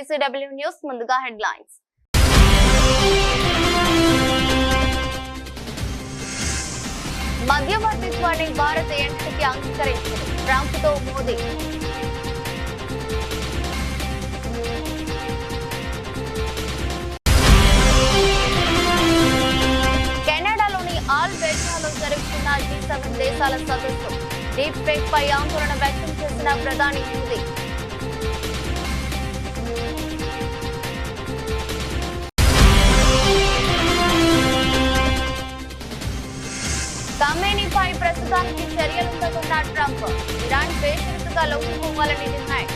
DCW news ముందుగా headlines. మధ్యవర్తిత్వాన్ని Bharat ఎన్నికకి అంగీకరించింది. ట్రంప్తో మోదీ. కెనడాలోని ఆల్బెర్టాలో జరుగుతున్న G7 దేశాల సదస్సు. డీప్ ఫేక్ పై ఆందోళన వ్యక్తం చేసిన ప్రధాని మోదీ. ఖమేనీపై ప్రస్తుతానికి చర్యలుందనున్న ట్రంప్. ఇరాన్ బేషరతుగా లొంగిపోవాలని డిమాండ్.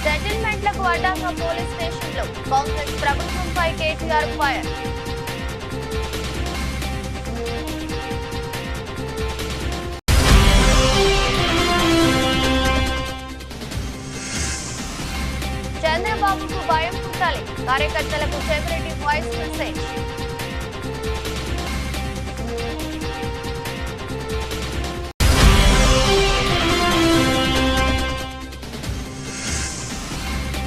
సెటిల్మెంట్లకు అడ్డంగా పోలీస్ స్టేషన్లో కాంగ్రెస్ ప్రభుత్వంపై కేటీఆర్ ఫైర్. చంద్రబాబుకు భయం పుట్టాలి. కార్యకర్తలకు చెవిరెడ్డి వాయిస్ మెసేజ్.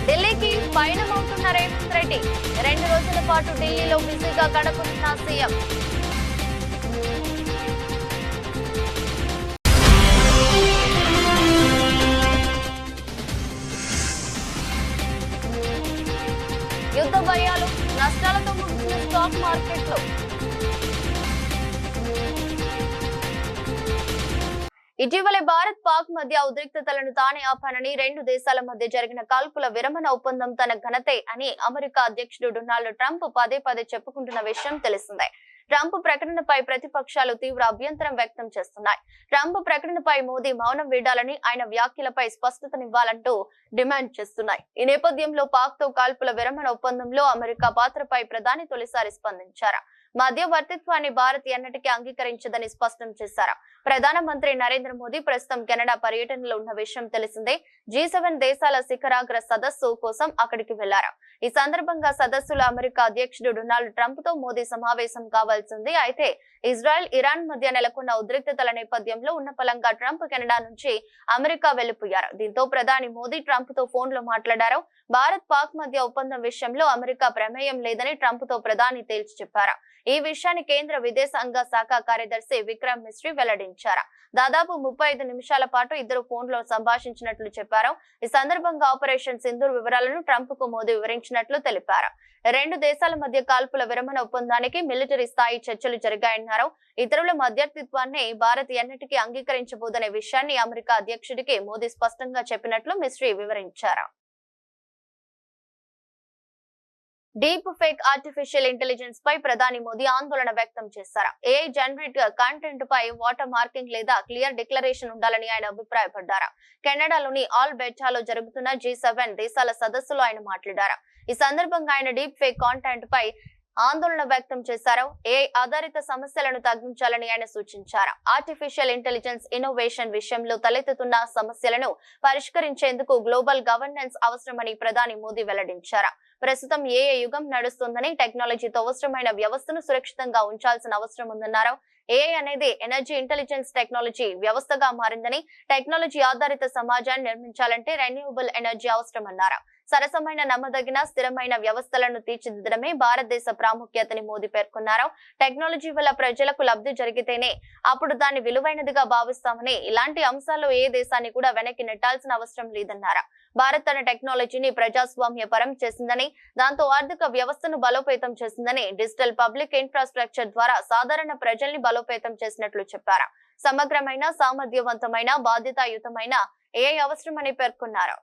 ఢిల్లీకి పయనమవుతున్న రేవంత్ రెడ్డి. 2 రోజుల పాటు ఢిల్లీలో బిజీగా గడపనున్న సీఎం. యుద్ధ భయాలు, నష్టాలతో ముగిసిన స్టాక్ మార్కెట్లు. ఇటీవలే భారత్ పాక్ మధ్య ఉద్రిక్తతలను తానే ఆపానని, 2 దేశాల మధ్య జరిగిన కాల్పుల విరమణ ఒప్పందం తన ఘనతే అని అమెరికా అధ్యక్షుడు డొనాల్డ్ ట్రంప్ పదే చెప్పుకుంటున్న విషయం తెలిసిందే. ట్రంప్ ప్రకటనపై ప్రతిపక్షాలు తీవ్ర అభ్యంతరం వ్యక్తం చేస్తున్నాయి. ట్రంప్ ప్రకటనపై మోదీ మౌనం వీడాలని, ఆయన వ్యాఖ్యలపై స్పష్టతనివ్వాలంటూ డిమాండ్ చేస్తున్నాయి. ఈ నేపథ్యంలో పాక్ తో కాల్పుల విరమణ ఒప్పందంలో అమెరికా పాత్రపై ప్రధాని తొలిసారి స్పందించారు. మధ్యవర్తిత్వాన్ని భారత్ ఎన్నటికీ అంగీకరించదని స్పష్టం చేశారు. ప్రధానమంత్రి నరేంద్ర మోదీ ప్రస్తుతం కెనడా పర్యటనలో ఉన్న విషయం తెలిసిందే. G7 దేశాల శిఖరాగ్ర సదస్సు కోసం అక్కడికి వెళ్లారు. ఈ సందర్భంగా సదస్సులో అమెరికా అధ్యక్షుడు డొనాల్డ్ ట్రంప్ తో మోదీ సమావేశం కావాల్సింది. అయితే ఇజ్రాయెల్, ఇరాన్ మధ్య నెలకొన్న ఉద్రిక్తతల నేపథ్యంలో ఉన్నపలంగా ట్రంప్ కెనడా నుంచి అమెరికా వెళ్లిపోయారు. దీంతో ప్రధాని మోదీ ట్రంప్ తో ఫోన్ లో మాట్లాడారు. భారత్ పాక్ మధ్య ఒప్పందం విషయంలో అమెరికా ప్రమేయం లేదని ట్రంప్ తో ప్రధాని తేల్చి చెప్పారు. ఈ విషయాన్ని కేంద్ర విదేశాంగ శాఖ కార్యదర్శి విక్రమ్ మిశ్రీ వెల్లడించారు. దాదాపు 35 నిమిషాల పాటు ఇద్దరు ఫోన్ లో సంభాషించినట్లు చెప్పారు. ఈ సందర్భంగా ఆపరేషన్ సింధూర్ వివరాలను ట్రంప్ కు మోదీ వివరించినట్లు తెలిపారు. 2 దేశాల మధ్య కాల్పుల విరమణ ఒప్పందానికి మిలిటరీ స్థాయి చర్చలు జరిగాయన్నారు. ఇతరుల మధ్యవర్తిత్వాన్ని భారత్ ఎన్నటికీ అంగీకరించబోదనే విషయాన్ని అమెరికా అధ్యక్షుడికి మోదీ స్పష్టంగా చెప్పినట్లు మిశ్రీ వివరించారు. డీప్ ఫేక్ ఆర్టిఫిషియల్ ఇంటెలిజెన్స్ పై ప్రధాని మోదీ ఆందోళన వ్యక్తం చేశారు. AI జనరేట్ కంటెంట్ పై వాటర్ మార్కింగ్ లేదా క్లియర్ డిక్లరేషన్ ఉండాలని ఆయన అభిప్రాయపడ్డారు. కెనడాలోని ఆల్బెర్టాలో జరుగుతున్న G7 దేశాల సదస్సులో ఆయన మాట్లాడారు. ఈ సందర్భంగా ఆయన డీప్ ఫేక్ కాంటెంట్ పై ఆందోళన వ్యక్తం చేశారు. AI ఆధారిత సమస్యలను తగ్గించాలని ఆయన సూచించారు. ఆర్టిఫిషియల్ ఇంటెలిజెన్స్ ఇన్నోవేషన్ విషయంలో తలెత్తుతున్న సమస్యలను పరిష్కరించేందుకు గ్లోబల్ గవర్నెన్స్ అవసరమని ప్రధాని మోదీ వెల్లడించారు. ప్రస్తుతం AI యుగం నడుస్తుందని, టెక్నాలజీతో అవసరమైన వ్యవస్థను సురక్షితంగా ఉంచాల్సిన అవసరం ఉందన్నారు. AI అనేది ఎనర్జీ ఇంటెలిజెన్స్ టెక్నాలజీ వ్యవస్థగా మారిందని, టెక్నాలజీ ఆధారిత సమాజాన్ని నిర్మించాలంటే రెన్యూవబుల్ ఎనర్జీ అవసరమన్నారు. సరసమైన, నమ్మదగిన, స్థిరమైన వ్యవస్థలను తీర్చిదిద్దడమే భారతదేశ ప్రాముఖ్యతని మోదీ పేర్కొన్నారు. టెక్నాలజీ వల్ల ప్రజలకు లబ్ధి జరిగితేనే అప్పుడు దాన్ని విలువైనదిగా భావిస్తామని, ఇలాంటి అంశాల్లో ఏ దేశాన్ని కూడా వెనక్కి నెట్టాల్సిన అవసరం లేదన్నారు. భారత్ తన టెక్నాలజీని ప్రజాస్వామ్య పరం చేసిందని, దాంతో ఆర్థిక వ్యవస్థను బలోపేతం చేసిందని, డిజిటల్ పబ్లిక్ ఇన్ఫ్రాస్ట్రక్చర్ ద్వారా సాధారణ ప్రజల్ని బలోపేతం చేసినట్లు చెప్పారు. సమగ్రమైన, సామర్థ్యవంతమైన, బాధ్యతాయుతమైన AI అవసరమని పేర్కొన్నారు.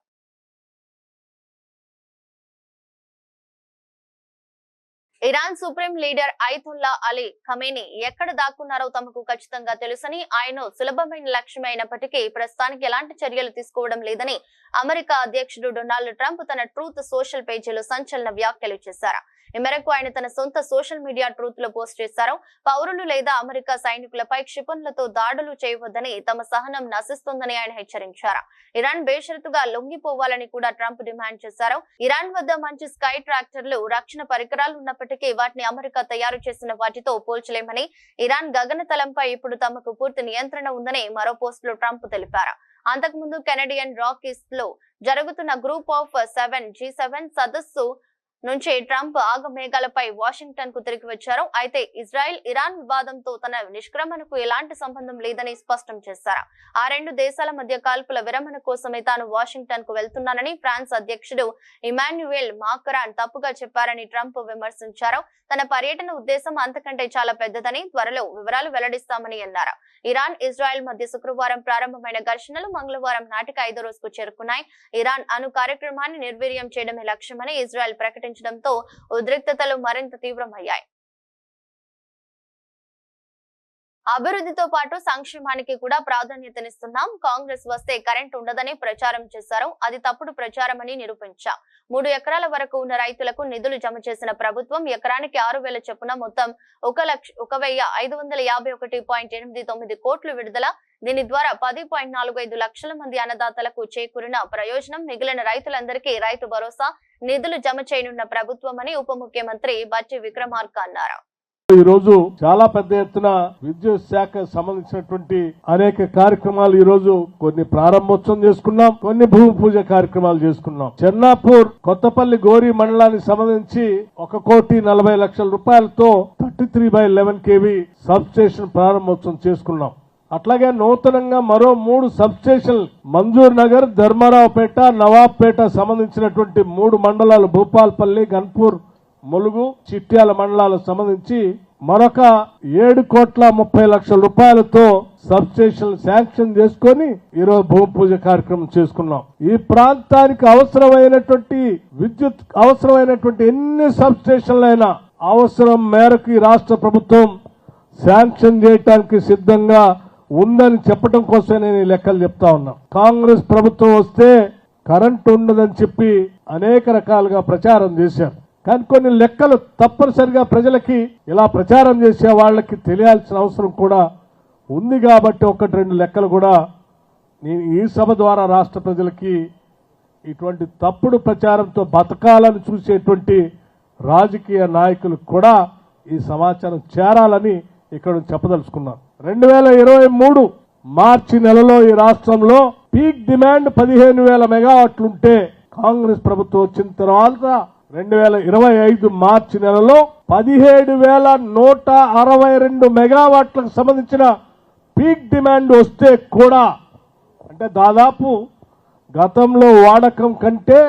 Iran supreme leader Ayatollah Ali Khamenei ఎక్కడ దాక్కున్నారో తమకు ఖచ్చితంగా తెలుసని, ఆయన సులభమైన లక్ష్యమే అయినప్పటికీ ప్రస్తుతానికి ఎలాంటి చర్యలు తీసుకోవడం లేదని అమెరికా అధ్యక్షుడు డొనాల్డ్ ట్రంప్ తన ట్రూత్ సోషల్ పేజీలో సంచలన వ్యాఖ్యలు చేశారు. ఈ మేరకు ఆయన తన సొంత సోషల్ మీడియా ట్రూత్ లో పోస్ట్ చేశారు. పౌరులు లేదా అమెరికా సైనికులపై క్షిపణులతో దాడులు చేయవద్దని, తమ సహనం నశిస్తోందని ఆయన హెచ్చరించారు. ఇరాన్ బేషరతుగా లొంగిపోవాలని కూడా ట్రంప్ డిమాండ్ చేశారు. ఇరాన్ వద్ద మంచి స్కై ట్రాక్టర్లు, రక్షణ పరికరాలు ఉన్నప్పటికీ వాటిని అమెరికా తయారు చేసిన వాటితో పోల్చలేమని, ఇరాన్ గగనతలంపై ఇప్పుడు తమకు పూర్తి నియంత్రణ ఉందని మరో పోస్ట్ లో ట్రంప్ తెలిపారు. అంతకుముందు కెనడియన్ రాకీస్ లో జరుగుతున్న గ్రూప్ ఆఫ్ 7 G7 సదస్సు నుంచి ట్రంప్ ఆగమేఘాలపై వాషింగ్టన్ కు తిరిగి వచ్చారు. అయితే ఇజ్రాయెల్ ఇరాన్ వివాదంతో తన నిష్క్రమణకు ఎలాంటి సంబంధం లేదని స్పష్టం చేశారు. ఆ రెండు దేశాల మధ్య కాల్పుల విరమణ కోసమే తాను వాషింగ్టన్ కు వెళ్తున్నానని ఫ్రాన్స్ అధ్యక్షుడు ఇమాన్యుయల్ మాక్రాన్ తప్పుగా చెప్పారని ట్రంప్ విమర్శించారు. తన పర్యటన ఉద్దేశం అంతకంటే చాలా పెద్దదని, త్వరలో వివరాలు వెల్లడిస్తామని అన్నారు. ఇరాన్ ఇజ్రాయెల్ మధ్య శుక్రవారం ప్రారంభమైన ఘర్షణలు మంగళవారం నాటికి 5వ రోజుకు చేరుకున్నాయి. ఇరాన్ అణు కార్యక్రమాన్ని నిర్వీర్యం చేయడమే లక్ష్యమని ఇజ్రాయెల్ ప్రకటించడంతో ఉద్రిక్తతలు మరింత తీవ్రమయ్యాయి. అభివృద్ధితో పాటు సంక్షేమానికి కూడా ప్రాధాన్యతనిస్తున్నాం. కాంగ్రెస్ వస్తే కరెంట్ ఉండదని ప్రచారం చేశారు. అది తప్పుడు ప్రచారమని నిరూపించా. 3 ఎకరాల వరకు ఉన్న రైతులకు నిధులు జమ చేసిన ప్రభుత్వం ఎకరానికి 6,000 చొప్పున మొత్తం 1,151.89 కోట్లు విడుదల. దీని ద్వారా 10.45 లక్షల మంది అన్నదాతలకు చేకూరిన ప్రయోజనం. మిగిలిన రైతులందరికీ రైతు భరోసా నిధులు జమ చేయనున్న ప్రభుత్వమని ఉప ముఖ్యమంత్రి బట్టి విక్రమార్క అన్నారు. ఈ రోజు చాలా పెద్ద ఎత్తున విద్యుత్ శాఖ సంబంధించినటువంటి అనేక కార్యక్రమాలు ఈ రోజు కొన్ని ప్రారంభోత్సవం చేసుకున్నాం, కొన్ని భూమి పూజ కార్యక్రమాలు చేసుకున్నాం. చెన్నాపూర్ కొత్తపల్లి గోరి మండలానికి సంబంధించి 1,40,00,000 రూపాయలతో 33/11 kV సబ్ స్టేషన్ ప్రారంభోత్సవం చేసుకున్నాం. అట్లాగే నూతనంగా మరో 3 సబ్ స్టేషన్లు మంజూర్ నగర్, ధర్మారావుపేట, నవాబ్పేట సంబంధించినటువంటి 3 మండలాలు భూపాల్పల్లి, గన్పూర్, ములుగు, చిట్యాల మండలాలకు సంబంధించి మరొక 7,30,00,000 రూపాయలతో సబ్ స్టేషన్ శాంక్షన్ చేసుకుని ఈరోజు భూమి పూజ కార్యక్రమం చేసుకున్నాం. ఈ ప్రాంతానికి అవసరమైనటువంటి విద్యుత్ అవసరమైనటువంటి ఎన్ని సబ్ స్టేషన్లైనా అవసరం మేరకు ఈ రాష్ట్ర ప్రభుత్వం శాంక్షన్ చేయడానికి సిద్ధంగా ఉందని చెప్పడం కోసం నేను ఈ లెక్కలు చెప్తా ఉన్నా. కాంగ్రెస్ ప్రభుత్వం వస్తే కరెంటు ఉండదని చెప్పి అనేక రకాలుగా ప్రచారం చేశారు. కానీ కొన్ని లెక్కలు తప్పనిసరిగా ప్రజలకి ఇలా ప్రచారం చేసే వాళ్ళకి తెలియాల్సిన అవసరం కూడా ఉంది. కాబట్టి 1-2 లెక్కలు కూడా నేను ఈ సభ ద్వారా రాష్ట్ర ప్రజలకి ఇటువంటి తప్పుడు ప్రచారంతో బతకాలని చూసేటువంటి రాజకీయ నాయకులకు కూడా ఈ సమాచారం చేరాలని ఇక్కడ చెప్పదలుచుకున్నాను. 2023 మార్చి నెలలో ఈ రాష్ట్రంలో పీక్ డిమాండ్ 15,000 మెగావాట్లు ఉంటే కాంగ్రెస్ ప్రభుత్వం వచ్చిన తర్వాత 2025 మార్చి నెలలో 17,162 మెగావాట్లకు సంబంధించిన పీక్ డిమాండ్ వస్తే కూడా, అంటే దాదాపు గతంలో వాడకం కంటే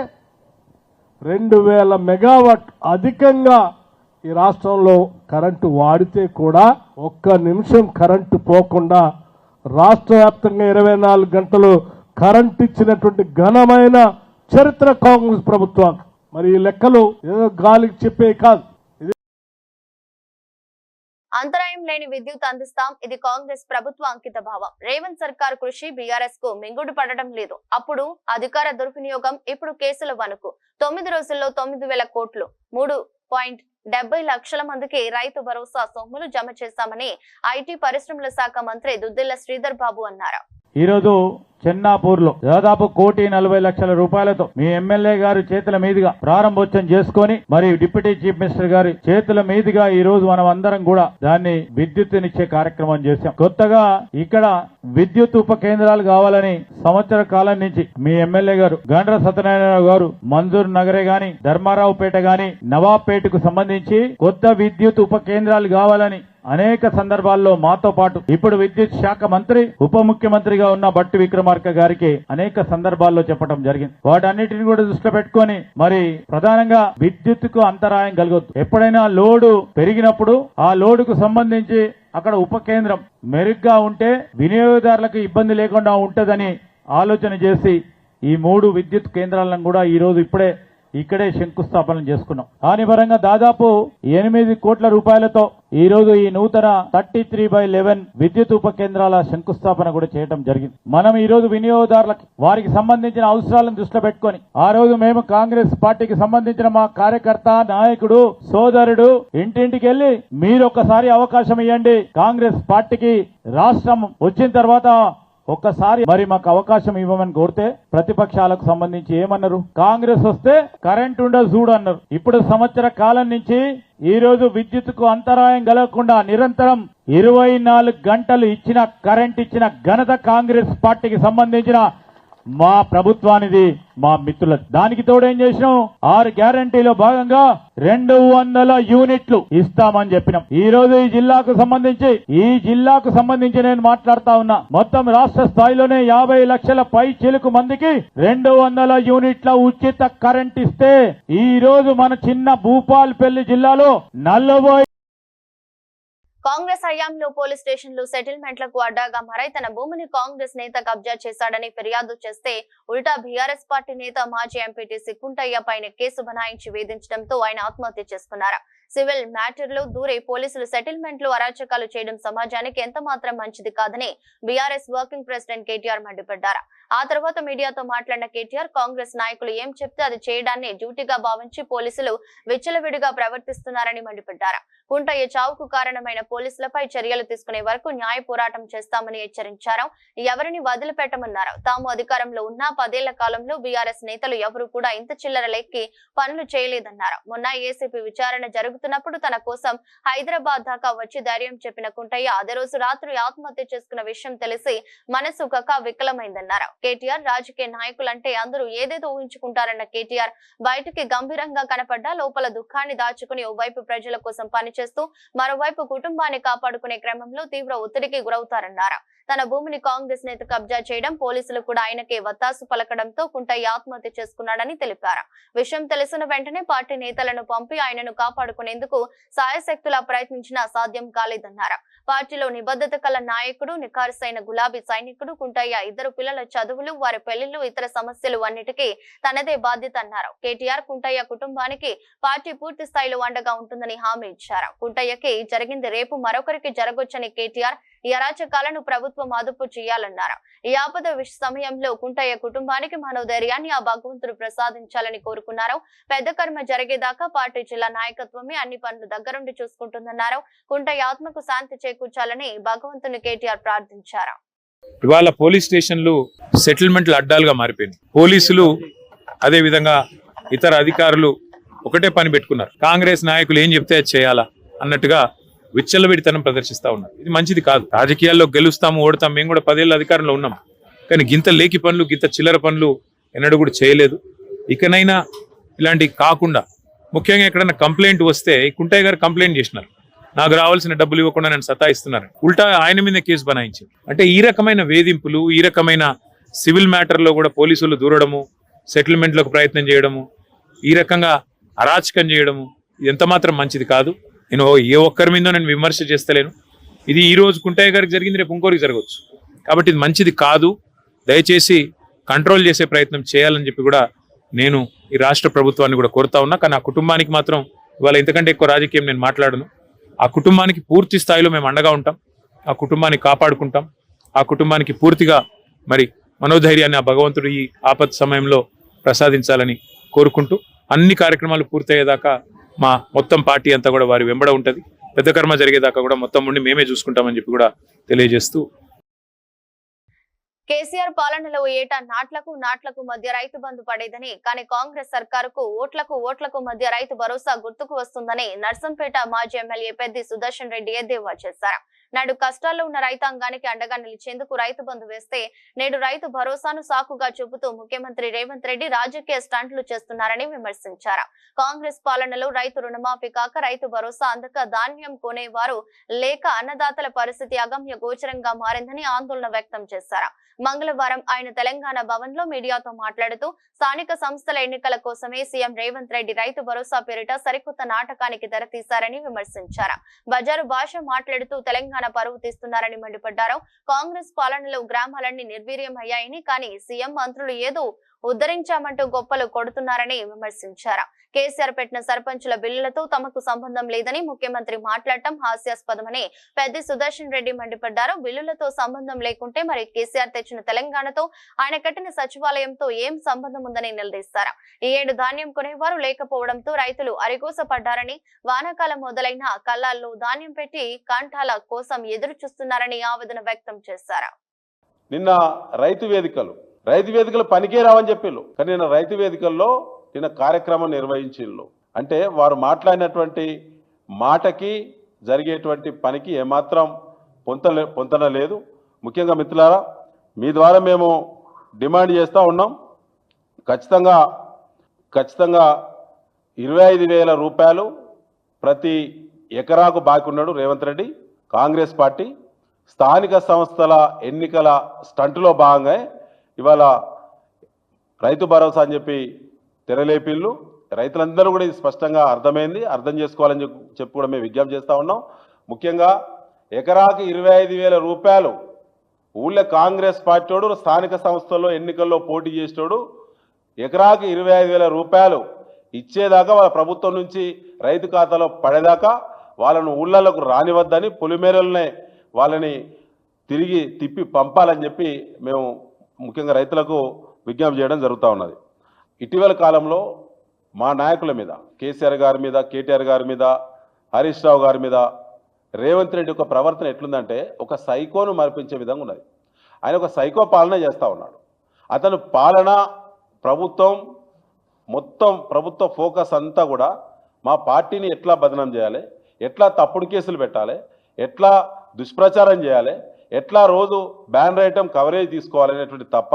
2,000 మెగావాట్ అధికంగా ఈ రాష్ట్రంలో కరెంటు వాడితే కూడా 1 నిమిషం కరెంటు పోకుండా రాష్ట్ర వ్యాప్తంగా 24 గంటలు కరెంటు ఇచ్చినటువంటి ఘనమైన చరిత్ర కాంగ్రెస్ ప్రభుత్వం. మరి ఈ లెక్కలు ఏదో గాలికి చెప్పే కాదు. అంతరాయం లేని విద్యుత్ అందిస్తాం, ఇది కాంగ్రెస్ ప్రభుత్వ అంకిత భావం. రేవంత్ సర్కార్ కృషి బీఆర్ఎస్ కు మింగుడు పడడం లేదు. అప్పుడు అధికార దుర్వినియోగం, ఇప్పుడు కేసుల వణుకు. 9 రోజుల్లో 9,000 కోట్లు, 3.70 లక్షల మందికి రైతు భరోసా సొమ్ములు జమ చేశామని ఐటీ పరిశ్రమల శాఖ మంత్రి దుద్దిళ్ల శ్రీధర్ బాబు అన్నారు. ఈ రోజు చెన్నాపూర్ లో దాదాపు 1,40,00,000 రూపాయలతో మీ ఎమ్మెల్యే గారి చేతుల మీదుగా ప్రారంభోత్సవం చేసుకుని, మరి డిప్యూటీ చీఫ్ మినిస్టర్ గారి చేతుల మీదుగా ఈ రోజు మనం అందరం కూడా దాన్ని విద్యుత్తునిచ్చే కార్యక్రమం చేశాం. కొత్తగా ఇక్కడ విద్యుత్ ఉప కేంద్రాలు కావాలని సంవత్సర కాలం నుంచి మీ ఎమ్మెల్యే గారు గండ్ర సత్యనారాయణ గారు మంజూర్ నగరే గాని, ధర్మారావుపేట గాని, నవాబ్పేటకు సంబంధించి కొత్త విద్యుత్ ఉప కేంద్రాలు కావాలని అనేక సందర్భాల్లో మాతో పాటు ఇప్పుడు విద్యుత్ శాఖ మంత్రి ఉప ముఖ్యమంత్రిగా ఉన్న బట్టి విక్రమార్క గారికి అనేక సందర్భాల్లో చెప్పడం జరిగింది. వాటన్నిటిని కూడా దృష్టిలో పెట్టుకొని మరి ప్రధానంగా విద్యుత్తుకు అంతరాయం కలగొద్దు. ఎప్పుడైనా లోడు పెరిగినప్పుడు ఆ లోడుకు సంబంధించి అక్కడ ఉప కేంద్రం మెరుగ్గా ఉంటే వినియోగదారులకు ఇబ్బంది లేకుండా ఉంటదని ఆలోచన చేసి ఈ 3 విద్యుత్ కేంద్రాలను కూడా ఈ రోజు ఇక్కడే శంకుస్థాపన చేసుకున్నాం. దాని పరంగా దాదాపు 8 కోట్ల రూపాయలతో ఈ రోజు ఈ నూతన 33/11 విద్యుత్ ఉప కేంద్రాల శంకుస్థాపన కూడా చేయడం జరిగింది. మనం ఈ రోజు వినియోగదారులకు వారికి సంబంధించిన అవసరాలను దృష్టిలో పెట్టుకొని ఆ రోజు మేము కాంగ్రెస్ పార్టీకి సంబంధించిన మా కార్యకర్త నాయకుడు సోదరుడు ఇంటింటికి వెళ్లి మీరు ఒక్కసారి అవకాశం ఇవ్వండి, కాంగ్రెస్ పార్టీకి రాష్ట్రం వచ్చిన తర్వాత ఒక్కసారి మరి మాకు అవకాశం ఇవ్వమని కోరితే ప్రతిపక్షాలకు సంబంధించి ఏమన్నారు? కాంగ్రెస్ వస్తే కరెంట్ ఉండదు చూడు అన్నారు. ఇప్పుడు సంవత్సర కాలం నుంచి ఈ రోజు విద్యుత్తుకు అంతరాయం కలగకుండా నిరంతరం 24 గంటలు ఇచ్చిన కరెంట్ ఇచ్చిన ఘనత కాంగ్రెస్ పార్టీకి సంబంధించిన మా ప్రభుత్వానిది, మా మిత్రులది. దానికి తోడేం చేసినాం? 6 గ్యారంటీలో భాగంగా 200 యూనిట్లు ఇస్తామని చెప్పినాం. ఈ రోజు ఈ జిల్లాకు సంబంధించి నేను మాట్లాడుతా ఉన్నా. మొత్తం రాష్ట్ర స్థాయిలోనే 50 లక్షల పై చిలుకు మందికి 200 యూనిట్ల ఉచిత కరెంట్ ఇస్తే ఈ రోజు మన చిన్న భూపాల్పల్లి జిల్లాలో 40 కాంగ్రెస్ హయాంలో పోలీస్ స్టేషన్లు సెటిల్మెంట్లకు అడ్డాగా మారై తన భూమిని కాంగ్రెస్ నేత కబ్జా చేశాడని ఫిర్యాదు చేస్తే ఉల్టా బీఆర్ఎస్ పార్టీ నేత మాజీ ఎంపీటీసీ కుంటయ్య పైన కేసు బనాయించి వేధించడంతో ఆయన ఆత్మహత్య చేసుకున్నారు. సివిల్ మ్యాటర్లో దూరే పోలీసులు సెటిల్మెంట్లు అరాచకాలు చేయడం సమాజానికి ఎంత మాత్రం మంచిది కాదని బీఆర్ఎస్ వర్కింగ్ ప్రెసిడెంట్ కేటీఆర్ మండిపడ్డారు. ఆ తర్వాత మీడియాతో మాట్లాడిన కేటీఆర్ కాంగ్రెస్ నాయకులు ఏం చెప్తే అది చేయడాన్ని డ్యూటీగా భావించి పోలీసులు విచ్చలవిడిగా ప్రవర్తిస్తున్నారని మండిపడ్డారు. కుంటయ్య చావుకు కారణమైన పోలీసులపై చర్యలు తీసుకునే వరకు న్యాయ పోరాటం చేస్తామని హెచ్చరించారు. ఎవరిని వదిలిపెట్టమన్నారు. తాము అధికారంలో ఉన్న 10 ఏళ్ల కాలంలో బీఆర్ఎస్ నేతలు ఎవరు కూడా ఇంత చిల్లర లెక్కి పనులు చేయలేదన్నారు. మొన్న ఏసీపీ విచారణ జరుగుతున్నప్పుడు తన కోసం హైదరాబాద్ దాకా వచ్చి ధైర్యం చెప్పిన కుంటయ్య అదే రోజు రాత్రి ఆత్మహత్య చేసుకున్న విషయం తెలిసి మనసు కక్క వికలమైందన్నారు. కేటీఆర్ రాజకీయ నాయకులంటే అందరూ ఏదేదో ఊహించుకుంటారన్న కేటీఆర్ బయటికి గంభీరంగా కనపడ్డా లోపల దుఃఖాన్ని దాచుకుని ఓవైపు ప్రజల కోసం పనిచేస్తూ మరోవైపు కుటుంబాన్ని కాపాడుకునే క్రమంలో తీవ్ర ఒత్తిడికి గురవుతారన్నారు. తన భూమిని కాంగ్రెస్ నేత కబ్జా చేయడం, పోలీసులు కూడా ఆయనకే వత్తాసు పలకడంతో కుంటయ్య ఆత్మహత్య చేసుకున్నాడని తెలిపారు. విషయం తెలిసిన వెంటనే పార్టీ నేతలను పంపి ఆయనను కాపాడుకునేందుకు సాయశక్తులా ప్రయత్నించినా సాధ్యం కాలేదన్నారు. పార్టీలో నిబద్ధత కల నాయకుడు, నిఖార్సైన గులాబీ సైనికుడు కుంటయ్య. 2 పిల్లల చదువులు, వారి పెళ్లిళ్లు, ఇతర సమస్యలు అన్నిటికీ తనదే బాధ్యత అన్నారు. కేటీఆర్ కుంటయ్య కుటుంబానికి పార్టీ పూర్తి స్థాయిలో అండగా ఉంటుందని హామీ ఇచ్చారు. కుంటయ్యకి జరిగింది రేపు మరొకరికి జరగొచ్చని కేటీఆర్ ఈ అరాచకాలను ప్రభుత్వం అదుపు చేయాలన్నారు. ఈ ఆపద సమయంలో కుంటయ్య కుటుంబానికి మనోధైర్యాన్ని ఆ భగవంతుడు ప్రసాదించాలని కోరుకున్నారు. పెద్ద కర్మ జరిగేదాకా పార్టీ జిల్లా నాయకత్వమే అన్ని పనులు దగ్గరుండి చూసుకుంటుందన్నారు. కుంటయ్య ఆత్మకు శాంతి చేకూర్చాలని భగవంతుని కేటీఆర్ ప్రార్థించారు. ఇవాళ పోలీస్ స్టేషన్లు సెటిల్మెంట్లు అడ్డాలుగా మారిపోయినాయి. పోలీసులు అదే విధంగా ఇతర అధికారులు ఒకటే పని పెట్టుకున్నారు. కాంగ్రెస్ నాయకులు ఏం చెప్తే అది చేయాలా అన్నట్టుగా విచ్చలవిడితనం ప్రదర్శిస్తా ఉన్నారు. ఇది మంచిది కాదు. రాజకీయాల్లో గెలుస్తాము, ఓడతాం. మేము కూడా 10 ఏళ్ళ అధికారంలో ఉన్నాం. కానీ గింత లేకి పనులు, గింత చిల్లర పనులు ఎన్నడూ కూడా చేయలేదు. ఇకనైనా ఇలాంటివి కాకుండా, ముఖ్యంగా ఎక్కడైనా కంప్లైంట్ వస్తే కుంటయ్య గారు కంప్లైంట్ చేసినారు, నాకు రావాల్సిన డబ్బులు ఇవ్వకుండా నేను సతాయిస్తున్నారు. ఉల్టా ఆయన మీద కేసు బనాయించింది. అంటే ఈ రకమైన వేధింపులు, ఈ రకమైన సివిల్ మ్యాటర్లో కూడా పోలీసులు దూరడము, సెటిల్మెంట్లకు ప్రయత్నం చేయడము, ఈ రకంగా అరాచకం చేయడము ఇది ఎంత మాత్రం మంచిది కాదు. నేను ఏ ఒక్కరి మీద నేను విమర్శ చేస్తలేను. ఇది ఈ రోజు కుంటయ్య గారికి జరిగింది, రేపు ఇంకోరికి జరగవచ్చు. కాబట్టి ఇది మంచిది కాదు. దయచేసి కంట్రోల్ చేసే ప్రయత్నం చేయాలని చెప్పి కూడా నేను ఈ రాష్ట్ర ప్రభుత్వాన్ని కూడా కోరుతా ఉన్నా. కానీ ఆ కుటుంబానికి మాత్రం ఇవాళ ఇంతకంటే ఎక్కువ రాజకీయం నేను మాట్లాడను. ఆ కుటుంబానికి పూర్తి స్థాయిలో మేము అండగా ఉంటాం. ఆ కుటుంబాన్ని కాపాడుకుంటాం. ఆ కుటుంబానికి పూర్తిగా మరి మనోధైర్యాన్ని ఆ భగవంతుడు ఈ ఆపత్ సమయంలో ప్రసాదించాలని కోరుకుంటూ అన్ని కార్యక్రమాలు పూర్తయ్యేదాకా మా మొత్తం పార్టీ అంతా కూడా వారి వెంబడ ఉంటది. పెద్ద కర్మ జరిగేదాకా కూడా మొత్తం ఉండి మేమే చూసుకుంటామని చెప్పి కూడా తెలియజేస్తూ, కేసీఆర్ పాలనలో ఏటా నాట్లకు మధ్య రైతు బంధు పడేదని, కానీ కాంగ్రెస్ సర్కారుకు ఓట్లకు మధ్య రైతు భరోసా గుర్తుకు వస్తుందని నర్సంపేట మాజీ ఎమ్మెల్యే పెద్ది సుదర్శన్ రెడ్డి ఎద్దేవా చేశారు. నాడు కష్టాల్లో ఉన్న రైతాంగానికి అండగా నిలిచేందుకు రైతు బంధు వేస్తే నేడు రైతు భరోసాను సాకుగా చూపుతూ ముఖ్యమంత్రి రేవంత్ రెడ్డి రాజకీయ స్టంట్లు చేస్తున్నారని విమర్శించారు. కాంగ్రెస్ పాలనలో రైతు రుణమాఫీ కాక, రైతు భరోసా అందక, ధాన్యం కొనేవారు లేక అన్నదాతల పరిస్థితి అగమ్య గోచరంగా మారిందని ఆందోళన వ్యక్తం చేశారు. మంగళవారం ఆయన తెలంగాణ భవన్ లో మీడియాతో మాట్లాడుతూ స్థానిక సంస్థల ఎన్నికల కోసమే సీఎం రేవంత్ రెడ్డి రైతు భరోసా పేరిట సరికొత్త నాటకానికి తెరతీశారని విమర్శించారు. బజారు భాష మాట్లాడుతూ తెలంగాణ తెలంగాణ పరువు తీస్తున్నారని మండిపడ్డారు. కాంగ్రెస్ పాలనలో గ్రామాలన్నీ నిర్వీర్యమయ్యాయని, కానీ సీఎం మంత్రులు ఏదో ఉద్ధరించామంటూ గొప్పలు కొడుతున్నారని విమర్శించారు. కేసీఆర్ పెట్టిన సర్పంచుల బిల్లులతో తమకు సంబంధం లేదని ముఖ్యమంత్రి మాట్లాడటం హాస్యాస్పదమని పెద్ది సుదర్శన్ రెడ్డి మండిపడ్డారు. బిల్లులతో సంబంధం లేకుంటే మరి కేసీఆర్ తెచ్చిన తెలంగాణతో ఆయన కట్టిన సచివాలయంతో ఏం సంబంధం ఉందని నిలదీశారు. ఈ ఏడు ధాన్యం కొనేవారు లేకపోవడంతో రైతులు అరిగోస పడ్డారని, వానాకాలం మొదలైన కళ్ళాల్లో ధాన్యం పెట్టి కాంటాల కోసం ఎదురు చూస్తున్నారని ఆవేదన వ్యక్తం చేశారు. నిన్న రైతు వేదికలు పనికే రావని చెప్పిళ్ళు, కానీ నిన్న రైతు వేదికల్లో నిన్న కార్యక్రమం నిర్వహించిళ్ళు. అంటే వారు మాట్లాడినటువంటి మాటకి జరిగేటువంటి పనికి ఏమాత్రం పొంతన లేదు. ముఖ్యంగా మిత్రులారా, మీ ద్వారా మేము డిమాండ్ చేస్తూ ఉన్నాం. ఖచ్చితంగా 25,000 రూపాయలు ప్రతి ఎకరాకు బాకీ ఉన్నాడు రేవంత్ రెడ్డి. కాంగ్రెస్ పార్టీ స్థానిక సంస్థల ఎన్నికల స్టంటులో భాగంగా ఇవాళ రైతు భరోసా అని చెప్పి తెరలేపిళ్ళు. రైతులందరూ కూడా ఇది స్పష్టంగా అర్థమైంది, అర్థం చేసుకోవాలని చెప్పి కూడా మేము విజ్ఞప్తి చేస్తూ ఉన్నాం. ముఖ్యంగా ఎకరాకి 25,000 రూపాయలు ఊళ్ళో కాంగ్రెస్ పార్టీోడు స్థానిక సంస్థల్లో ఎన్నికల్లో పోటీ చేసేటోడు ఎకరాకి 25,000 రూపాయలు ఇచ్చేదాకా వాళ్ళ ప్రభుత్వం నుంచి రైతు ఖాతాలో పడేదాకా వాళ్ళను ఊళ్ళకు రానివద్దని, పులిమేరలనే వాళ్ళని తిరిగి తిప్పి పంపాలని చెప్పి మేము ముఖ్యంగా రైతులకు విజ్ఞప్తి చేయడం జరుగుతూ ఉన్నది. ఇటీవల కాలంలో మా నాయకుల మీద, కేసీఆర్ గారి మీద, కేటీఆర్ గారి మీద, హరీష్ రావు గారి మీద రేవంత్ రెడ్డి యొక్క ప్రవర్తన ఎట్లుందంటే ఒక సైకోను మరిపించే విధంగా ఉన్నది. ఆయన ఒక సైకో పాలన చేస్తూ ఉన్నాడు. అతను పాలన ప్రభుత్వ ఫోకస్ అంతా కూడా మా పార్టీని ఎట్లా బదనం చేయాలి, ఎట్లా తప్పుడు కేసులు పెట్టాలి, ఎట్లా దుష్ప్రచారం చేయాలి, ఎట్లా రోజు బ్యానర్ ఐటమ్ కవరేజ్ తీసుకోవాలనేటువంటి తప్ప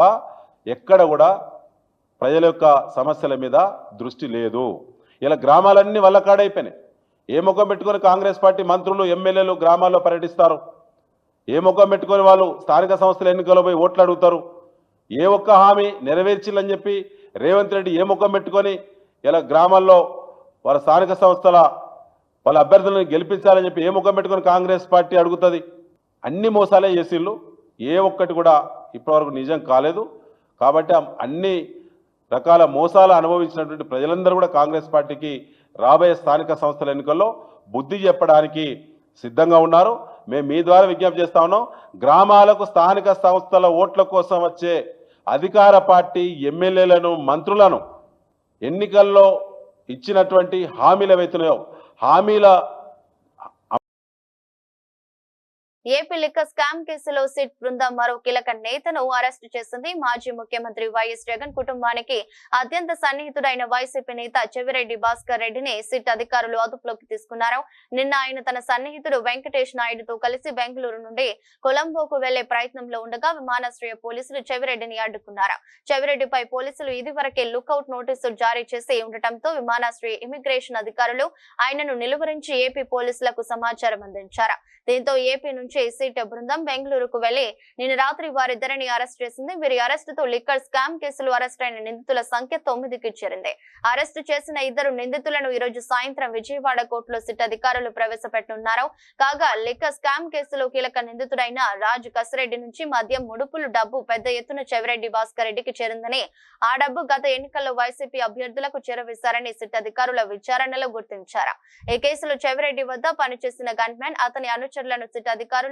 ఎక్కడ కూడా ప్రజల యొక్క సమస్యల మీద దృష్టి లేదు. ఇలా గ్రామాలన్నీ వల్లకాడైపోయినాయి. ఏ ముఖం పెట్టుకొని కాంగ్రెస్ పార్టీ మంత్రులు, ఎమ్మెల్యేలు గ్రామాల్లో పర్యటిస్తారు? ఏ ముఖం పెట్టుకొని వాళ్ళు స్థానిక సంస్థల ఎన్నికల్లో పోయి ఓట్లు అడుగుతారు? ఏ ఒక్క హామీ నెరవేర్చిల్లని చెప్పి రేవంత్ రెడ్డి ఏ ముఖం పెట్టుకొని ఇలా గ్రామాల్లో వాళ్ళ స్థానిక సంస్థల వాళ్ళ అభ్యర్థులను గెలిపించాలని చెప్పి ఏ ముఖం పెట్టుకొని కాంగ్రెస్ పార్టీ అడుగుతుంది? అన్ని మోసాలే చేసిళ్ళు, ఏ ఒక్కటి కూడా ఇప్పటివరకు నిజం కాలేదు. కాబట్టి అన్ని రకాల మోసాలు అనుభవించినటువంటి ప్రజలందరూ కూడా కాంగ్రెస్ పార్టీకి రాబోయే స్థానిక సంస్థల ఎన్నికల్లో బుద్ధి చెప్పడానికి సిద్ధంగా ఉన్నారు. మేము మీ ద్వారా విజ్ఞప్తి చేస్తా ఉన్నాం. గ్రామాలకు స్థానిక సంస్థల ఓట్ల కోసం వచ్చే అధికార పార్టీ ఎమ్మెల్యేలను, మంత్రులను ఎన్నికల్లో ఇచ్చినటువంటి హామీలు ఏవైతున్నాయో హామీల ఏపీ లిక్కర్ స్కామ్ కేసులో సిట్ బృందం మరో కీలక నేతను అరెస్టు చేసింది. మాజీ ముఖ్యమంత్రి వైఎస్ జగన్ కుటుంబానికి అత్యంత సన్నిహితుడైన వైసీపీ నేత చెవిరెడ్డి భాస్కర్ రెడ్డిని సిట్ అధికారులు అదుపులోకి తీసుకున్నారు. నిన్న ఆయన తన సన్నిహితుడు వెంకటేష్ నాయుడుతో కలిసి బెంగళూరు నుండి కొలంబోకు వెళ్లే ప్రయత్నంలో ఉండగా విమానాశ్రయ పోలీసులు చెవిరెడ్డిని అడ్డుకున్నారు. చెవిరెడ్డిపై పోలీసులు ఇదివరకే లుకౌట్ నోటీసులు జారీ చేసి ఉండటంతో విమానాశ్రయ ఇమిగ్రేషన్ అధికారులు ఆయనను నిలువరించి ఏపీ పోలీసులకు సమాచారం అందించారు. దీంతో ఏపీ నుంచి సిట్ బృందం బెంగళూరుకు వెళ్లి నిన్న రాత్రి వారిద్దరిని అరెస్ట్ చేసింది. వీరి అరెస్టుతో లిక్కర్ స్కామ్ కేసులో అరెస్ట్ అయిన నిందితుల సంఖ్య 9కి చేరింది. అరెస్టు చేసిన 2 నిందితులను ఈ రోజు సాయంత్రం విజయవాడ కోర్టులో సిట్ అధికారులు ప్రవేశపెట్టనున్నారు. కాగా లిక్కర్ స్కామ్ కేసులో కీలక నిందితుడైన రాజు కసిరెడ్డి నుంచి మద్యం, ముడుపులు డబ్బు పెద్ద ఎత్తున చెవిరెడ్డి భాస్కర్ రెడ్డికి చేరిందని, ఆ డబ్బు గత ఎన్నికల్లో వైసీపీ అభ్యర్థులకు చేరవేశారని సిట్ అధికారుల విచారణలో గుర్తించారు. ఈ కేసులో చెవిరెడ్డి వద్ద పనిచేసిన గన్మెన్, అతని అనుచరులను సిట్ అధికారులు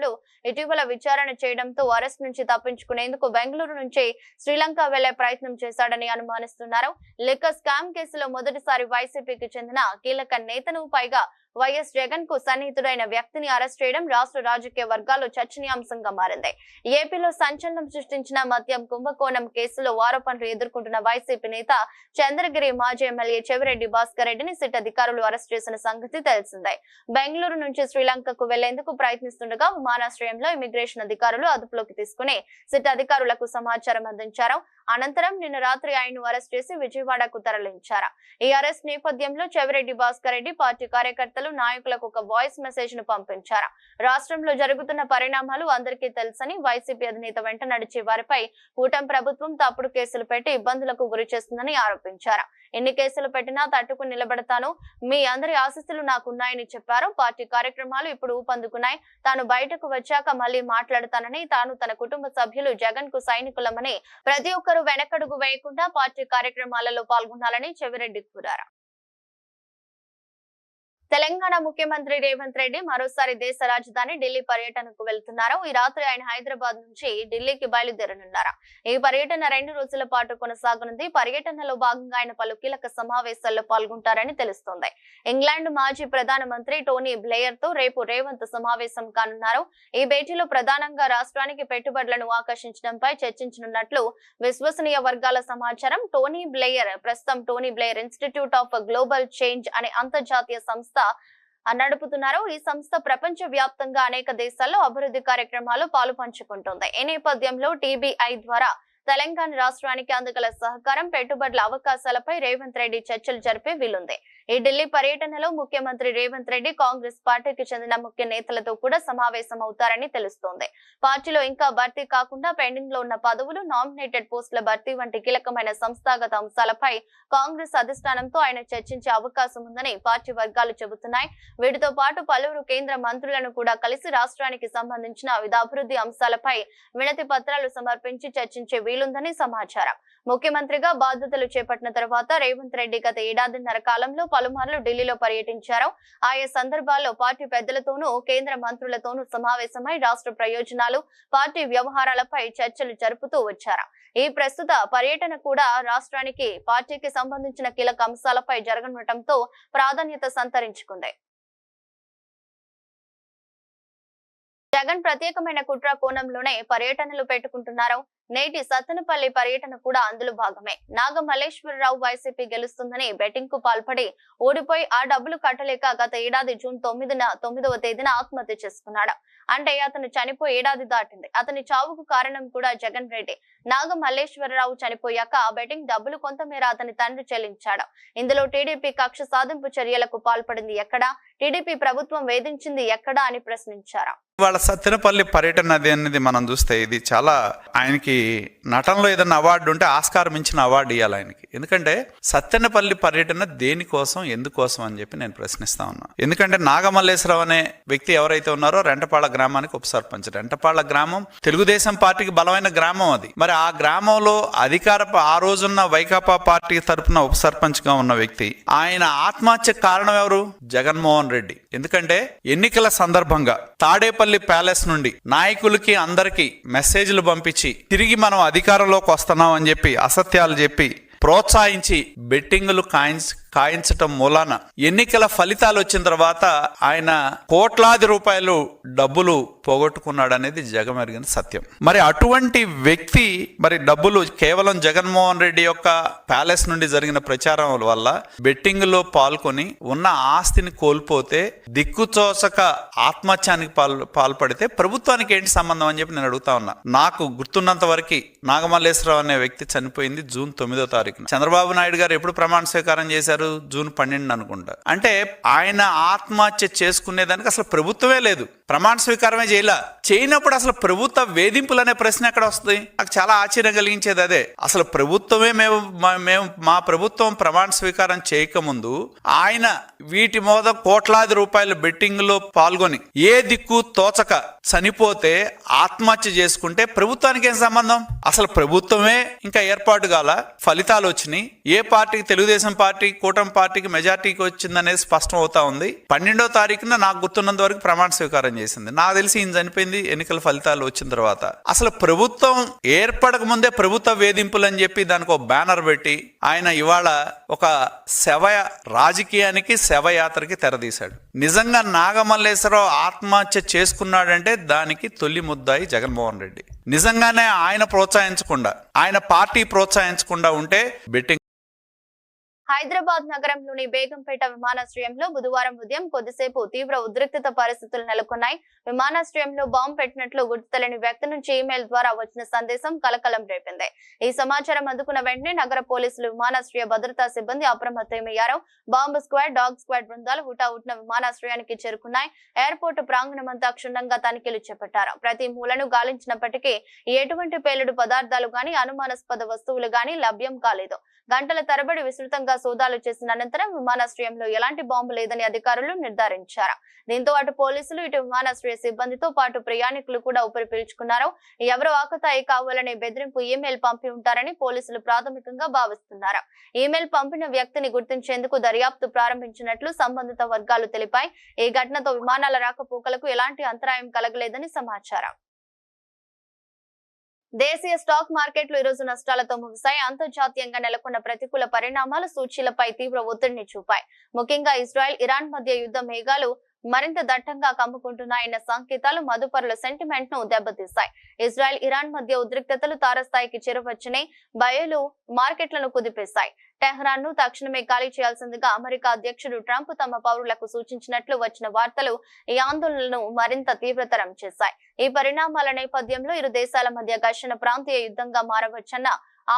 ఇటీవల విచారణ చేయడంతో అరెస్ట్ నుంచి తప్పించుకునేందుకు బెంగళూరు నుంచి శ్రీలంక వెళ్లే ప్రయత్నం చేశాడని అనుమానిస్తున్నారు. లిక్కర్ స్కామ్ కేసులో మొదటిసారి వైసీపీకి చెందిన కీలక నేతను, పైగా వైఎస్ జగన్ కు సన్నిహితుడైన వ్యక్తిని అరెస్ట్ చేయడం రాష్ట్ర రాజకీయ వర్గాల్లో చర్చనీయాంశంగా మారింది. ఏపీలో సంచలనం సృష్టించిన మద్యం కుంభకోణం కేసులో ఆరోపణలు ఎదుర్కొంటున్న వైసీపీ నేత చంద్రగిరి మాజీ ఎమ్మెల్యే చెవిరెడ్డి భాస్కర్ రెడ్డిని సిట్ అధికారులు అరెస్ట్ చేసిన సంగతి తెలిసిందే. బెంగళూరు నుంచి శ్రీలంకకు వెళ్లేందుకు ప్రయత్నిస్తుండగా విమానాశ్రయంలో ఇమిగ్రేషన్ అధికారులు అదుపులోకి తీసుకుని సిట్ అధికారులకు సమాచారం అందించారు. అనంతరం నిన్న రాత్రి ఆయన్ను అరెస్ట్ చేసి విజయవాడకు తరలించారు. ఈ అరెస్ట్ నేపథ్యంలో చెవిరెడ్డి భాస్కర్ రెడ్డి పార్టీ కార్యకర్తలు నేతలు నాయకులకు ఒక వాయిస్ మెసేజ్ ను పంపించారు. రాష్ట్రంలో జరుగుతున్న పరిణామాలు అందరికీ తెలుసని, వైసీపీ అధినేత వెంట నడిచే వారిపై కూటమి ప్రభుత్వం తప్పుడు కేసులు పెట్టి ఇబ్బందులకు గురి చేస్తుందని ఆరోపించారు. ఎన్ని కేసులు పెట్టినా తట్టుకుని నిలబడతాను, మీ అందరి ఆశీస్సులు నాకున్నాయని చెప్పారు. పార్టీ కార్యక్రమాలు ఇప్పుడు ఊపందుకున్నాయి, తాను బయటకు వచ్చాక మళ్లీ మాట్లాడతానని, తాను తన కుటుంబ సభ్యులు జగన్ కు సైనికులమని, ప్రతి ఒక్కరూ వెనకడుగు వేయకుండా పార్టీ కార్యక్రమాలలో పాల్గొనాలని చెవిరెడ్డి కోరారు. తెలంగాణ ముఖ్యమంత్రి రేవంత్ రెడ్డి మరోసారి దేశ రాజధాని ఢిల్లీ పర్యటనకు వెళ్తున్నారు. ఈ రాత్రి ఆయన హైదరాబాద్ నుంచి ఢిల్లీకి బయలుదేరనున్నారు. ఈ పర్యటన 2 రోజుల పాటు కొనసాగనుంది. పర్యటనలో భాగంగా ఆయన పలు కీలక సమావేశాల్లో పాల్గొంటారని తెలుస్తోంది. ఇంగ్లాండ్ మాజీ ప్రధానమంత్రి టోనీ బ్లేయర్ తో రేపు రేవంత్ సమావేశం కానున్నారు. ఈ భేటీలో ప్రధానంగా రాష్ట్రానికి పెట్టుబడులను ఆకర్షించడంపై చర్చించనున్నట్లు విశ్వసనీయ వర్గాల సమాచారం. టోనీ బ్లేయర్ ప్రస్తుతం Tony Blair institute of global change అనే అంతర్జాతీయ సంస్థ నడుపుతున్నారు. ఈ సంస్థ ప్రపంచ వ్యాప్తంగా అనేక దేశాల్లో అభివృద్ధి కార్యక్రమాలు పాలు పంచుకుంటుంది. ఈ నేపథ్యంలో టీబీఐ ద్వారా తెలంగాణ రాష్ట్రానికి అందగల సహకారం, పెట్టుబడుల అవకాశాలపై రేవంత్ రెడ్డి చర్చలు జరిపే వీలుంది. ఈ ఢిల్లీ పర్యటనలో ముఖ్యమంత్రి రేవంత్ రెడ్డి కాంగ్రెస్ పార్టీకి చెందిన ముఖ్య నేతలతో కూడా సమావేశం అవుతారని తెలుస్తోంది. పార్టీలో ఇంకా భర్తీ కాకుండా పెండింగ్ లో ఉన్న పదవులు, నామినేటెడ్ పోస్టుల భర్తీ వంటి కీలకమైన సంస్థాగత అంశాలపై కాంగ్రెస్ అధిష్టానంతో ఆయన చర్చించే అవకాశం ఉందని పార్టీ వర్గాలు చెబుతున్నాయి. వీటితో పాటు పలువురు కేంద్ర మంత్రులను కూడా కలిసి రాష్ట్రానికి సంబంధించిన వివిధ అభివృద్ధి అంశాలపై వినతి పత్రాలు సమర్పించి చర్చించే వీలుందని సమాచారం. ముఖ్యమంత్రిగా బాధ్యతలు చేపట్టిన తర్వాత రేవంత్ రెడ్డి గత ఏడాదిన్నర కాలంలో పలుమార్లు ఢిల్లీలో పర్యటించారు. ఆయా సందర్భాల్లో పార్టీ పెద్దలతోనూ కేంద్ర మంత్రులతోనూ సమావేశమై రాష్ట్ర ప్రయోజనాలు, పార్టీ వ్యవహారాలపై చర్చలు జరుపుతూ వచ్చారు. ఈ ప్రస్తుత పర్యటన కూడా రాష్ట్రానికి, పార్టీకి సంబంధించిన కీలక అంశాలపై జరగనుండటంతో ప్రాధాన్యత సంతరించుకుంది. జగన్ ప్రత్యేకమైన కుట్ర కోణంలోనే పర్యటనలు పెట్టుకుంటున్నారు. నేటి సత్తెనపల్లి పర్యటన కూడా అందులో భాగమే. నాగమల్లేశ్వరరావు వైసీపీ గెలుస్తుందని బెట్టింగ్ కు పాల్పడి ఓడిపోయి ఆ డబ్బులు కట్టలేక గత ఏడాది జూన్ 9వ తేదీన ఆత్మహత్య చేసుకున్నాడు. అంటే అతను చనిపోయి ఏడాది దాటింది. అతని చావుకు కారణం కూడా జగన్ రెడ్డి. నాగమల్లేశ్వరరావు చనిపోయాక ఆ బెట్టింగ్ డబ్బులు కొంతమేర అతని తండ్రి చెల్లించాడు. ఇందులో టీడీపీ కక్ష సాధింపు చర్యలకు పాల్పడింది ఎక్కడా, టీడీపీ ప్రభుత్వం వేధించింది ఎక్కడా అని ప్రశ్నించారు. వాళ్ళ సత్తెనపల్లి పర్యటన అనేది మనం చూస్తే ఇది చాలా, ఆయనకి నటనలో ఏదైనా అవార్డు ఉంటే ఆస్కారం ఇచ్చిన అవార్డు ఇవ్వాలి ఆయనకి. ఎందుకంటే సత్తెనపల్లి పర్యటన దేనికోసం, ఎందుకోసం అని చెప్పి నేను ప్రశ్నిస్తా ఉన్నా. ఎందుకంటే నాగమల్లేశ్వరరావు అనే వ్యక్తి ఎవరైతే ఉన్నారో రెంటపాళ్ల గ్రామానికి ఉప సర్పంచ్. రెంటపాళ్ల గ్రామం తెలుగుదేశం పార్టీకి బలమైన గ్రామం అది. మరి ఆ గ్రామంలో ఆ రోజున్న వైకాపా పార్టీ తరఫున ఉప సర్పంచ్ గా ఉన్న వ్యక్తి, ఆయన ఆత్మహత్య కారణం ఎవరు? జగన్మోహన్ రెడ్డి. ఎందుకంటే ఎన్నికల సందర్భంగా తాడేపల్లి ప్యాలెస్ నుండి నాయకులకి అందరికి మెసేజ్లు పంపించి తిరిగి మనం అధికారంలోకి వస్తున్నాం అని చెప్పి అసత్యాలు చెప్పి ప్రోత్సహించి బెట్టింగులు కాయించటం మూలాన ఎన్నికల ఫలితాలు వచ్చిన తర్వాత ఆయన కోట్లాది రూపాయలు డబ్బులు పోగొట్టుకున్నాడు అనేది జగమెరిగిన సత్యం. మరి అటువంటి వ్యక్తి మరి డబ్బులు కేవలం జగన్మోహన్ రెడ్డి యొక్క ప్యాలెస్ నుండి జరిగిన ప్రచారం వల్ల బెట్టింగ్ లో పాల్గొని ఉన్న ఆస్తిని కోల్పోతే దిక్కుచోసక ఆత్మహత్యానికి పాల్పడితే ప్రభుత్వానికి ఏంటి సంబంధం అని చెప్పి నేను అడుగుతా ఉన్నా. నాకు గుర్తున్నంత వరకు నాగమల్లేశ్వరరావు అనే వ్యక్తి చనిపోయింది జూన్ 9వ తారీఖున. చంద్రబాబు నాయుడు గారు ఎప్పుడు ప్రమాణ స్వీకారం చేశారు? జూన్ 12 అనుకుంటా. అంటే ఆయన ఆత్మహత్య చేసుకునేదానికి అసలు ప్రభుత్వమే లేదు, ప్రమాణ స్వీకారమే చేయనప్పుడు అసలు ప్రభుత్వ వేధింపులు అనే ప్రశ్న ఎక్కడ వస్తుంది? నాకు చాలా ఆశ్చర్యం కలిగించేది అదే. అసలు ప్రభుత్వమే మా ప్రభుత్వం ప్రమాణ స్వీకారం చేయకముందు ఆయన వీటి మీద కోట్లాది రూపాయలు బెట్టింగ్ లో పాల్గొని ఏ దిక్కు తోచక చనిపోతే ఆత్మహత్య చేసుకుంటే ప్రభుత్వానికి ఏం సంబంధం? అసలు ప్రభుత్వమే ఇంకా ఏర్పాటు కాల, ఫలితాలు వచ్చినాయి. ఏ పార్టీకి, తెలుగుదేశం పార్టీ కూటమి పార్టీకి మెజార్టీకి వచ్చిందనేది స్పష్టం అవుతా ఉంది. 12వ తారీఖున నాకు గుర్తున్నంత వరకు ప్రమాణ స్వీకారం చేసింది. నాకు తెలిసి ఈయన చనిపోయింది ఎన్నికల ఫలితాలు వచ్చిన తర్వాత. అసలు ప్రభుత్వం ఏర్పడక ముందే ప్రభుత్వ వేధింపులు అని చెప్పి దానికి ఒక బ్యానర్ పెట్టి ఆయన ఇవాళ ఒక రాజకీయానికి శవయాత్రకి తెరదీశాడు. నిజంగా నాగమల్లేశ్వరరావు ఆత్మహత్య చేసుకున్నాడంటే దానికి తొలి ముద్దాయి జగన్మోహన్ రెడ్డి. నిజంగానే ఆయన ప్రోత్సహించకుండా, ఆయన పార్టీ ప్రోత్సహించకుండా ఉంటే బెట్టింగ్ హైదరాబాద్ నగరంలోని బేగంపేట విమానాశ్రయంలో బుధవారం ఉదయం కొద్దిసేపు తీవ్ర ఉద్రిక్తత పరిస్థితులు నెలకొన్నాయి. విమానాశ్రయంలో బాంబు పెట్టినట్లు గుర్తు తెలియని వ్యక్తి నుంచి ఇమెయిల్ ద్వారా వచ్చిన సందేశం కలకలం రేపింది. ఈ సమాచారం అందుకున్న వెంటనే నగర పోలీసులు, విమానాశ్రయ భద్రతా సిబ్బంది అప్రమత్తమయ్యారు. బాంబు స్క్వాడ్, డాగ్ స్క్వాడ్ బృందాలు హుటాహుటిన విమానాశ్రయానికి చేరుకున్నాయి. ఎయిర్పోర్టు ప్రాంగణమంతా క్షుణ్ణంగా తనిఖీలు చేపట్టారు. ప్రతి మూలను గాలించినప్పటికీ ఎటువంటి పేలుడు పదార్థాలు గాని, అనుమానాస్పద వస్తువులు గాని లభ్యం కాలేదు. గంటల తరబడి విస్తృతంగా సోదాలు చేసిన అనంతరం విమానాశ్రయంలో ఎలాంటి బాంబు లేదని అధికారులు నిర్ధారించారు. దీంతో అటు పోలీసులు, ఇటు విమానాశ్రయ సిబ్బందితో పాటు ప్రయాణికులు కూడా ఊపిరి పీల్చుకున్నారు. ఎవరో ఆకతాయి కావాలనే బెదిరింపు ఈమెయిల్ పంపి ఉంటారని పోలీసులు ప్రాథమికంగా భావిస్తున్నారు. ఈమెయిల్ పంపిన వ్యక్తిని గుర్తించేందుకు దర్యాప్తు ప్రారంభించినట్లు సంబంధిత వర్గాలు తెలిపాయి. ఈ ఘటనతో విమానాల రాకపోకలకు ఎలాంటి అంతరాయం కలగలేదని సమాచారం. దేశీయ స్టాక్ మార్కెట్లు ఈ రోజు నష్టాలతో ముగిశాయి. అంతర్జాతీయంగా నెలకొన్న ప్రతికూల పరిణామాలు సూచీలపై తీవ్ర ఒత్తిడిని చూపాయి. ముఖ్యంగా ఇజ్రాయెల్, ఇరాన్ మధ్య యుద్ధ మేఘాలు మరింత దట్టంగా కమ్ముకుంటున్నాయన్న సంకేతాలు మదుపరుల సెంటిమెంట్ ను దెబ్బతీశాయి. ఇజ్రాయెల్, ఇరాన్ మధ్య ఉద్రిక్తతలు తారస్థాయికి చేరువచ్చినాయి. బయలు మార్కెట్లను కుదిపేశాయి. టెహ్రాన్ ను తక్షణమే ఖాళీ చేయాల్సిందిగా అమెరికా అధ్యక్షుడు ట్రంప్ తమ పౌరులకు సూచించినట్లు వచ్చిన వార్తలు ఈ ఆందోళనలను మరింత తీవ్రతరం చేశాయి. ఈ పరిణామాల నేపథ్యంలో ఇరు దేశాల మధ్య ఘర్షణ ప్రాంతీయ యుద్ధంగా మారవచ్చన్న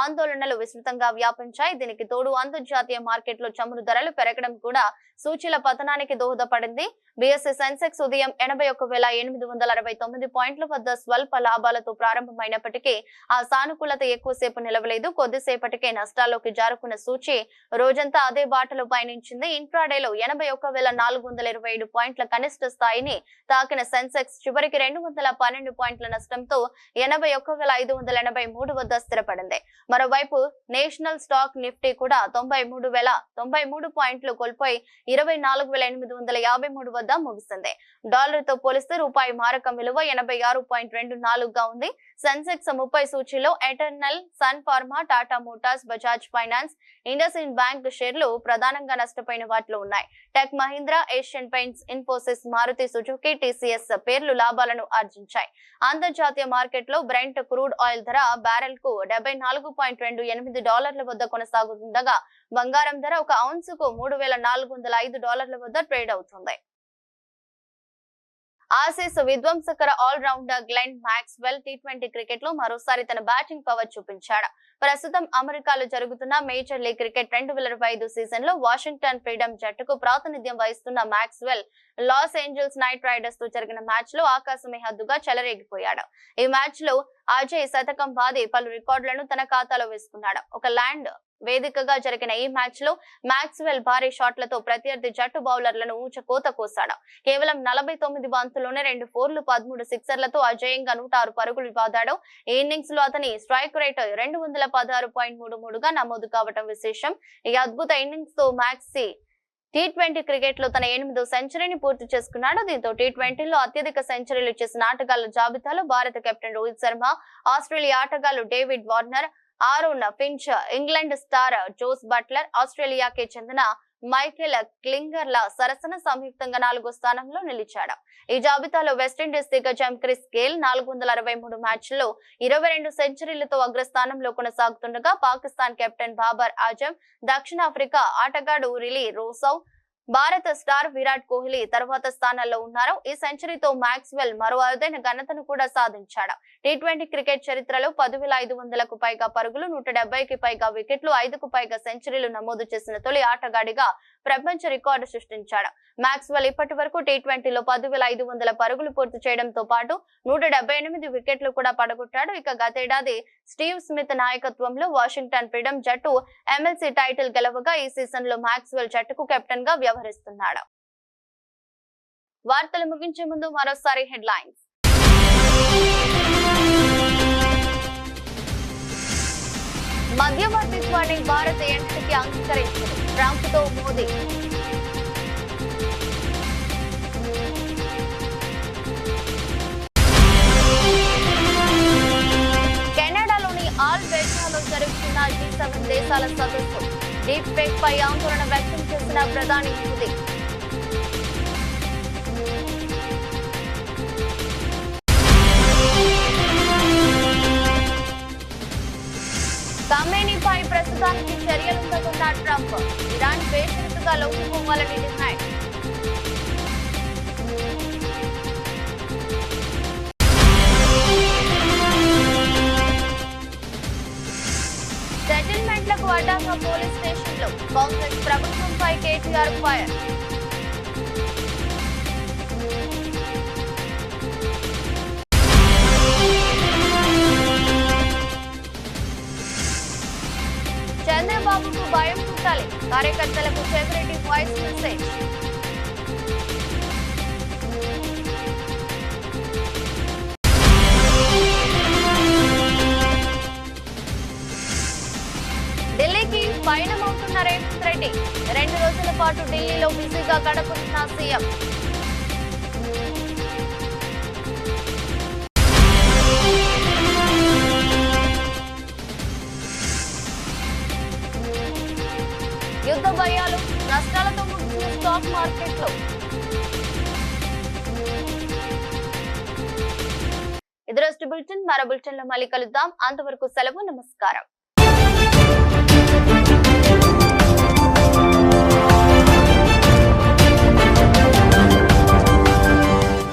ఆందోళనలు విస్తృతంగా వ్యాపించాయి. దీనికి తోడు అంతర్జాతీయ మార్కెట్లో చమురు ధరలు పెరగడం కూడా సూచీల పతనానికి దోహదపడింది. బీఎస్ఈ సెన్సెక్స్ ఉదయం 81,869 పాయింట్ల వద్ద స్వల్ప లాభాలతో ప్రారంభమైనప్పటికీ ఆ సానుకూలత ఎక్కువసేపు నిలవలేదు. కొద్దిసేపటికే నష్టాల్లోకి జారుకున్న సూచీ రోజంతా అదే బాటలో పయనించింది. ఇంట్రాడేలో 81,427 పాయింట్ల కనిష్ట స్థాయిని తాకిన సెన్సెక్స్ చివరికి 212 పాయింట్ల నష్టంతో 81,583 వద్ద స్థిరపడింది. మరోవైపు నేషనల్ స్టాక్ నిఫ్టీ కూడా 93 పాయింట్లు కోల్పోయి 24,853 వద్ద ముగిసింది. డాలర్ తో పోలిస్తే రూపాయి మారకం విలువ 86.24 గా ఉంది. సెన్సెక్స్ 30 సూచీలో Eternal, Sun Pharma, Tata Motors, Bajaj Finance, IndusInd bank షేర్లు ప్రధానంగా నష్టపోయిన వాటిలో ఉన్నాయి. Tech Mahindra, Asian Paints, Infosys, Maruti Suzuki, TCS పేర్లు లాభాలను ఆర్జించాయి. అంతర్జాతీయ మార్కెట్లో బ్రెంట్ క్రూడ్ ఆయిల్ ధర బ్యారెల్ కు $74.28 వద్ద కొనసాగుతుండగా బంగారం ధర ఒక ఔన్స్ కు $3,405 వద్ద ట్రేడ్ అవుతుంది. ఆసీస్ విధ్వంసకర ఆల్ రౌండర్ గ్లెన్ మాక్స్వెల్ టీ20 క్రికెట్ లో మరోసారి తన బ్యాటింగ్ పవర్ చూపించాడు. ప్రస్తుతం అమెరికాలో జరుగుతున్న మేజర్ లీగ్ క్రికెట్ 2025 సీజన్ లో వాషింగ్టన్ ఫ్రీడమ్ జట్టుకు ప్రాతినిధ్యం వహిస్తున్న Maxwell Los Angeles Knight Riders తో జరిగిన మ్యాచ్ లో ఆకాశమే హద్దుగా చెలరేగిపోయాడు. ఈ మ్యాచ్ లో అజయ్ శతకం బాది పలు రికార్డులను తన ఖాతాలో వేసుకున్నాడు. ఒక ల్యాండ్ వేదికగా జరిగిన ఈ మ్యాచ్ లో మాక్స్వెల్ భారీ షాట్లతో ప్రత్యర్థి జట్టు బౌలర్లను ఊచకోత కోసాడు. కేవలం 49 బంతుల్లోనే 2 4లు, 13 సిక్సర్లతో అజేయంగా 106 పరుగులు బాదాడు. ఈ ఇన్నింగ్స్ లో అతని స్ట్రైక్ రేట్ 216.33 గా నమోదు కావడం విశేషం. ఈ అద్భుత ఇన్నింగ్స్ తో మాక్సీ టీ20 క్రికెట్ లో తన 8వ సెంచరీని పూర్తి చేసుకున్నాడు. దీంతో టీ20లో అత్యధిక సెంచరీలు చేసిన ఆటగాళ్ల జాబితాలో భారత కెప్టెన్ రోహిత్ శర్మ, ఆస్ట్రేలియా ఆటగాళ్లు David Warner, Aaron Finch, England star Jos Buttler, ఆస్ట్రేలియాకి చెందిన మైకేల్ క్లింగర్ల సరసన సంయుక్తంగా 4వ స్థానంలో నిలిచాడు. ఈ జాబితాలో వెస్టిండీస్ దిగ్గజం క్రిస్ గేల్ 463 మ్యాచ్ల్లో 22 సెంచరీలతో అగ్రస్థానంలో కొనసాగుతుండగా పాకిస్తాన్ కెప్టెన్ బాబర్ ఆజం, దక్షిణాఫ్రికా ఆటగాడు రిలీ రోసౌ, భారత స్టార్ విరాట్ కోహ్లీ తర్వాత స్థానాల్లో ఉన్నారు. ఈ సెంచరీతో మాక్స్వెల్ మరో అరుదైన ఘనతను కూడా సాధించాడు. టీ20 క్రికెట్ చరిత్రలో 10,500కు పైగా పరుగులు, 170కి పైగా వికెట్లు, 5కు పైగా సెంచరీలు నమోదు చేసిన తొలి ఆటగాడిగా ప్రపంచ రికార్డు సృష్టించాడు. మాక్స్వెల్ ఇప్పటి వరకు టీ20లో 10,500 పరుగులు పూర్తి చేయడంతో పాటు 178 వికెట్లు కూడా పడగొట్టాడు. ఇక గతేడాది స్టీవ్ స్మిత్ నాయకత్వంలో వాషింగ్టన్ ఫ్రీడమ్ జట్టు ఎమ్మెల్సీ టైటిల్ గెలవగా ఈ సీజన్ లో మాక్స్వెల్ జట్టుకు కెప్టెన్ గా వ్యవహరిస్తున్నాడు. వార్తలు ముగించే ముందు మరోసారి హెడ్లైన్స్. మధ్యవర్తిత్వాన్ని భారత్ ఎన్నిటికీ అంగీకరించింది. ట్రంప్ తో మోదీ. కెనడాలోని ఆల్బెర్టాలో జరుగుతున్న G7 దేశాల సదస్సు. డీప్ ఫేక్ పై ఆందోళన వ్యక్తం చేసిన ప్రధాని మోదీ. ఖమేనీపై ప్రస్తుతానికి చర్యలుందనున్న ట్రంప్. ట్రంప్. ఇరాన్ బేషరతుగా లొంగిపోవాలని డిమాండ్. సెటిల్మెంట్లకు అడ్డంగా పోలీస్ స్టేషన్లో కాంగ్రెస్ ప్రభుత్వంపై కేటీఆర్ ఫైర్. చంద్రబాబుకు భయం పుట్టాలి, కార్యకర్తలకు చెవిరెడ్డి వాయిస్ మెసేజ్. ఢిల్లీకి పయనమవుతున్న రేవంత్ రెడ్డి. 2 రోజుల పాటు ఢిల్లీలో బిజీగా గడపనున్న సీఎం. యుద్ధ భయాలు, నష్టాలతో ముగిసిన స్టాక్ మార్కెట్లో. ఇది రోజు బులెటిన్. మరో బులెటిన్ లో మళ్ళీ కలుద్దాం. అంతవరకు సెలవు. నమస్కారం.